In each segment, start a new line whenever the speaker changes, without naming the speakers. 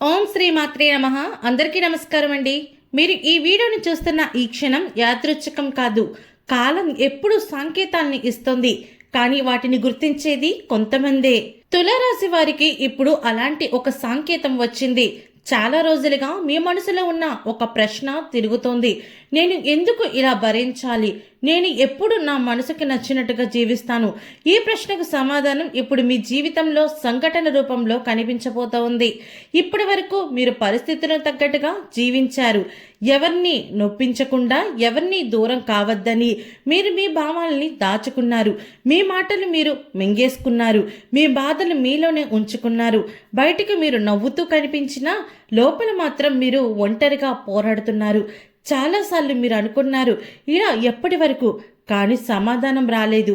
ఓం శ్రీ మాత్రే నమః. అందరికీ నమస్కారం అండి. మీరు ఈ వీడియోని చూస్తున్న ఈ క్షణం యాదృచ్ఛికం కాదు. కాలం ఎప్పుడు సంకేతాల్ని ఇస్తుంది, కానీ వాటిని గుర్తించేది కొంతమందే. తులారాశి వారికి ఇప్పుడు అలాంటి ఒక సంకేతం వచ్చింది. చాలా రోజులుగా మీ మనసులో ఉన్న ఒక ప్రశ్న తిరుగుతోంది. నేను ఎందుకు ఇలా భరించాలి? నేను ఎప్పుడు నా మనసుకి నచ్చినట్టుగా జీవిస్తాను? ఈ ప్రశ్నకు సమాధానం ఇప్పుడు మీ జీవితంలో సంఘటన రూపంలో కనిపించబోతూ ఉంది. ఇప్పటి వరకు మీరు పరిస్థితులకు తగ్గట్టుగా జీవించారు. ఎవరిని నొప్పించకుండా, ఎవరిని దూరం కావద్దని మీరు మీ భావాలని దాచుకున్నారు. మీ మాటలు మీరు మింగేసుకున్నారు. మీ బాధలు మీలోనే ఉంచుకున్నారు. బయటికి మీరు నవ్వుతూ కనిపించినా లోపల మాత్రం మీరు ఒంటరిగా పోరాడుతున్నారు. చాలాసార్లు మీరు అనుకున్నారు ఇలా ఎప్పటి వరకు, కానీ సమాధానం రాలేదు.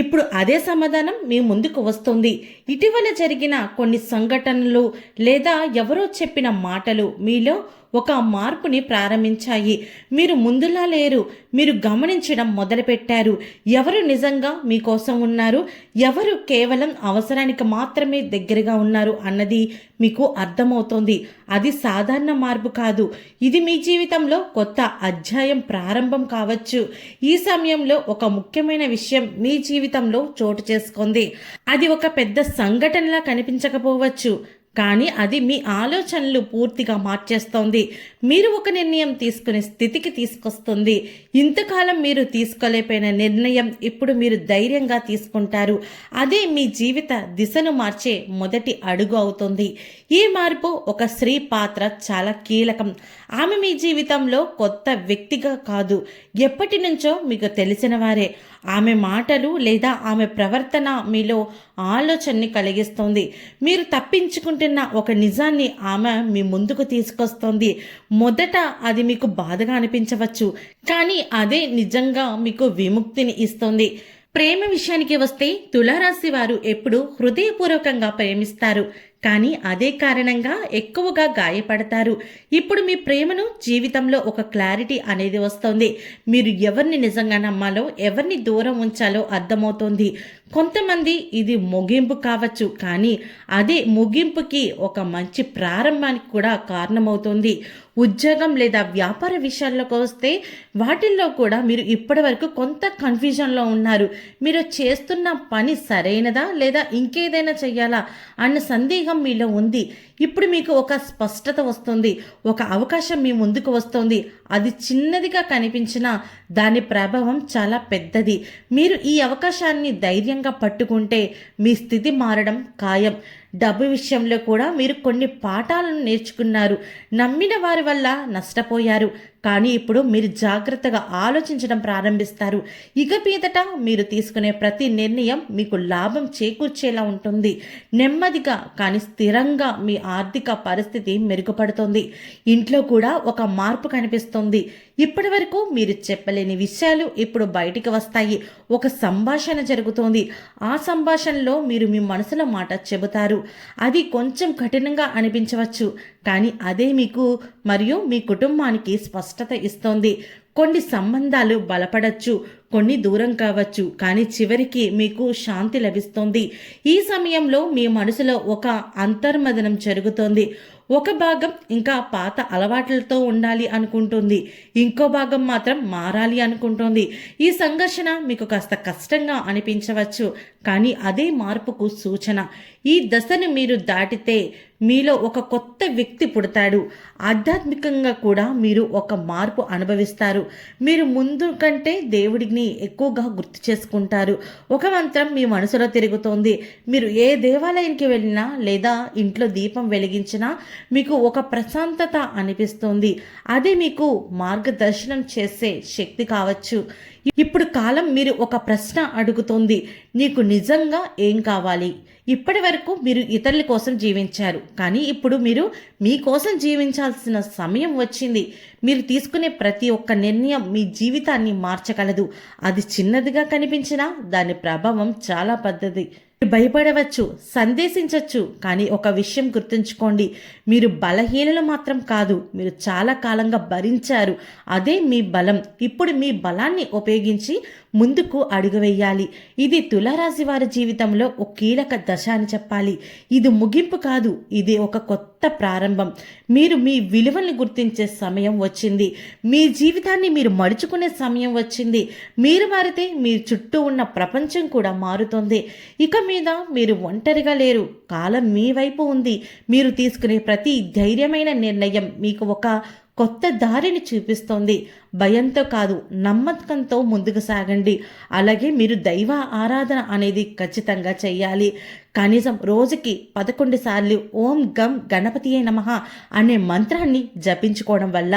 ఇప్పుడు అదే సమాధానం మీ ముందుకు వస్తుంది. ఇటీవల జరిగిన కొన్ని సంఘటనలు లేదా ఎవరో చెప్పిన మాటలు మీలో ఒక మార్పుని ప్రారంభించాయి. మీరు ముందులా లేరు. మీరు గమనించడం మొదలుపెట్టారు. ఎవరు నిజంగా మీకోసం ఉన్నారు, ఎవరు కేవలం అవసరానికి మాత్రమే దగ్గరగా ఉన్నారు అన్నది మీకు అర్థమవుతోంది. అది సాధారణ మార్పు కాదు. ఇది మీ జీవితంలో కొత్త అధ్యాయం ప్రారంభం కావచ్చు. ఈ సమయంలో ఒక ముఖ్యమైన విషయం మీ జీవితంలో చోటు చేసుకుంది. అది ఒక పెద్ద సంఘటనలా కనిపించకపోవచ్చు, కానీ అది మీ ఆలోచనలు పూర్తిగా మార్చేస్తోంది. మీరు ఒక నిర్ణయం తీసుకునే స్థితికి తీసుకొస్తుంది. ఇంతకాలం మీరు తీసుకోలేకపోయిన నిర్ణయం ఇప్పుడు మీరు ధైర్యంగా తీసుకుంటారు. అదే మీ జీవిత దిశను మార్చే మొదటి అడుగు అవుతుంది. ఈ మార్పు ఒక స్త్రీ పాత్ర చాలా కీలకం. ఆమె మీ జీవితంలో కొత్త వ్యక్తిగా కాదు, ఎప్పటి నుంచో మీకు తెలిసిన వారే. ఆమె మాటలు లేదా ఆమె ప్రవర్తన మీలో ఆలోచనని కలిగిస్తుంది. మీరు తప్పించుకుంటున్న ఒక నిజాన్ని ఆమె మీ ముందుకు తీసుకొస్తుంది. మొదట అది మీకు బాధగా అనిపించవచ్చు, కానీ అదే నిజంగా మీకు విముక్తిని ఇస్తుంది. ప్రేమ విషయానికి వస్తే తులారాశి వారు ఎప్పుడు హృదయపూర్వకంగా ప్రేమిస్తారు, కానీ అదే కారణంగా ఎక్కువగా గాయపడతారు. ఇప్పుడు మీ ప్రేమను జీవితంలో ఒక క్లారిటీ అనేది వస్తుంది. మీరు ఎవరిని నిజంగా నమ్మాలో, ఎవరిని దూరం ఉంచాలో అర్థమవుతుంది. కొంతమంది ఇది ముగింపు కావచ్చు, కానీ అదే ముగింపుకి ఒక మంచి ప్రారంభానికి కూడా కారణమవుతుంది. ఉద్యోగం లేదా వ్యాపార విషయాల్లోకి వస్తే వాటిల్లో కూడా మీరు ఇప్పటి వరకు కొంత కన్ఫ్యూజన్లో ఉన్నారు. మీరు చేస్తున్న పని సరైనదా లేదా ఇంకేదైనా చెయ్యాలా అన్న సందేహం మీలో ఉంది. ఇప్పుడు మీకు ఒక స్పష్టత వస్తుంది. ఒక అవకాశం మీ ముందుకు వస్తుంది. అది చిన్నదిగా కనిపించినా దాని ప్రభావం చాలా పెద్దది. మీరు ఈ అవకాశాన్ని ధైర్యంగా పట్టుకుంటే మీ స్థితి మారడం ఖాయం. డబ్బు విషయంలో కూడా మీరు కొన్ని పాఠాలను నేర్చుకున్నారు. నమ్మిన వారి వల్ల నష్టపోయారు, కానీ ఇప్పుడు మీరు జాగ్రత్తగా ఆలోచించడం ప్రారంభిస్తారు. ఇక మీదట మీరు తీసుకునే ప్రతి నిర్ణయం మీకు లాభం చేకూర్చేలా ఉంటుంది. నెమ్మదిగా కానీ స్థిరంగా మీ ఆర్థిక పరిస్థితి మెరుగుపడుతుంది. ఇంట్లో కూడా ఒక మార్పు కనిపిస్తుంది. ఇప్పటి వరకు మీరు చెప్పలేని విషయాలు ఇప్పుడు బయటికి వస్తాయి. ఒక సంభాషణ జరుగుతోంది. ఆ సంభాషణలో మీరు మీ మనసులో మాట చెబుతారు. అది కొంచెం కఠినంగా అనిపించవచ్చు, కానీ అదే మీకు మరియు మీ కుటుంబానికి స్పష్టత ఇస్తోంది. కొన్ని సంబంధాలు బలపడచ్చు, కొన్ని దూరం కావచ్చు, కానీ చివరికి మీకు శాంతి లభిస్తుంది. ఈ సమయంలో మీ మనసులో ఒక అంతర్మదనం జరుగుతోంది. ఒక భాగం ఇంకా పాత అలవాట్లతో ఉండాలి అనుకుంటుంది, ఇంకో భాగం మాత్రం మారాలి అనుకుంటుంది. ఈ సంఘర్షణ మీకు కాస్త కష్టంగా అనిపించవచ్చు, కానీ అదే మార్పుకు సూచన. ఈ దశను మీరు దాటితే మీలో ఒక కొత్త వ్యక్తి పుడతాడు. ఆధ్యాత్మికంగా కూడా మీరు ఒక మార్పు అనుభవిస్తారు. మీరు ముందు కంటే దేవుడిని ఎక్కువగా గుర్తు చేసుకుంటారు. ఒక మంత్రం మీ మనసులో తిరుగుతోంది. మీరు ఏ దేవాలయానికి వెళ్ళినా లేదా ఇంట్లో దీపం వెలిగించినా మీకు ఒక ప్రశాంతత అనిపిస్తుంది. అది మీకు మార్గదర్శనం చేసే శక్తి కావచ్చు. ఇప్పుడు కాలం మీరు ఒక ప్రశ్న అడుగుతోంది. నీకు నిజంగా ఏం కావాలి? ఇప్పటి వరకు మీరు ఇతరుల కోసం జీవించారు, కానీ ఇప్పుడు మీరు మీకోసం జీవించాల్సిన సమయం వచ్చింది. మీరు తీసుకునే ప్రతి ఒక్క నిర్ణయం మీ జీవితాన్ని మార్చగలదు. అది చిన్నదిగా కనిపించినా దాని ప్రభావం చాలా పెద్దది. భయపడవచ్చు, సందేశించవచ్చు, కానీ ఒక విషయం గుర్తుంచుకోండి, మీరు బలహీనలు మాత్రం కాదు, మీరు చాలా కాలంగా భరించారు. అదే మీ బలం. ఇప్పుడు మీ బలాన్ని ఉపయోగించి ముందుకు అడుగు వేయాలి. ఇది తులారాశి వారి జీవితంలో ఒక కీలక దశ అని చెప్పాలి. ఇది ముగింపు కాదు, ఇది ఒక కొత్త ప్రారంభం. మీరు మీ విలువల్ని గుర్తించే సమయం వచ్చింది. మీ జీవితాన్ని మీరు మడుచుకునే సమయం వచ్చింది. మీరు మారితే మీ చుట్టూ ఉన్న ప్రపంచం కూడా మారుతుంది. ఇక మీద మీరు ఒంటరిగా లేరు. కాలం మీ వైపు ఉంది. మీరు తీసుకునే ప్రతి ధైర్యమైన నిర్ణయం మీకు ఒక కొత్త దారిని చూపిస్తోంది. భయంతో కాదు, నమ్మకంతో ముందుకు సాగండి. అలాగే మీరు దైవ ఆరాధన అనేది ఖచ్చితంగా చేయాలి. కనీసం రోజుకి 11 సార్లు ఓం గం గణపతియే నమః అనే మంత్రాన్ని జపించుకోవడం వల్ల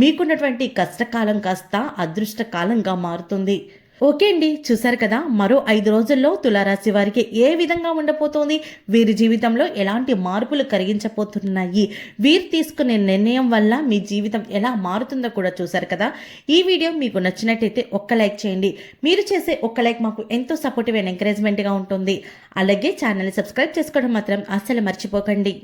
మీకున్నటువంటి కష్టకాలం కాస్త అదృష్టకాలంగా మారుతుంది. ఓకే అండి, చూసారు కదా, మరో 5 రోజుల్లో తులారాశి వారికి ఏ విధంగా ఉండబోతోంది, వీరి జీవితంలో ఎలాంటి మార్పులు కలిగించబోతున్నాయి, వీరు తీసుకునే నిర్ణయం వల్ల మీ జీవితం ఎలా మారుతుందో కూడా చూసారు కదా. ఈ వీడియో మీకు నచ్చినట్టయితే ఒక్క లైక్ చేయండి. మీరు చేసే ఒక్క లైక్ మాకు ఎంతో సపోర్టివ్ అండ్ ఎంకరేజ్మెంట్గా ఉంటుంది. అలాగే ఛానల్ని సబ్స్క్రైబ్ చేసుకోవడం మాత్రం అస్సలు మర్చిపోకండి.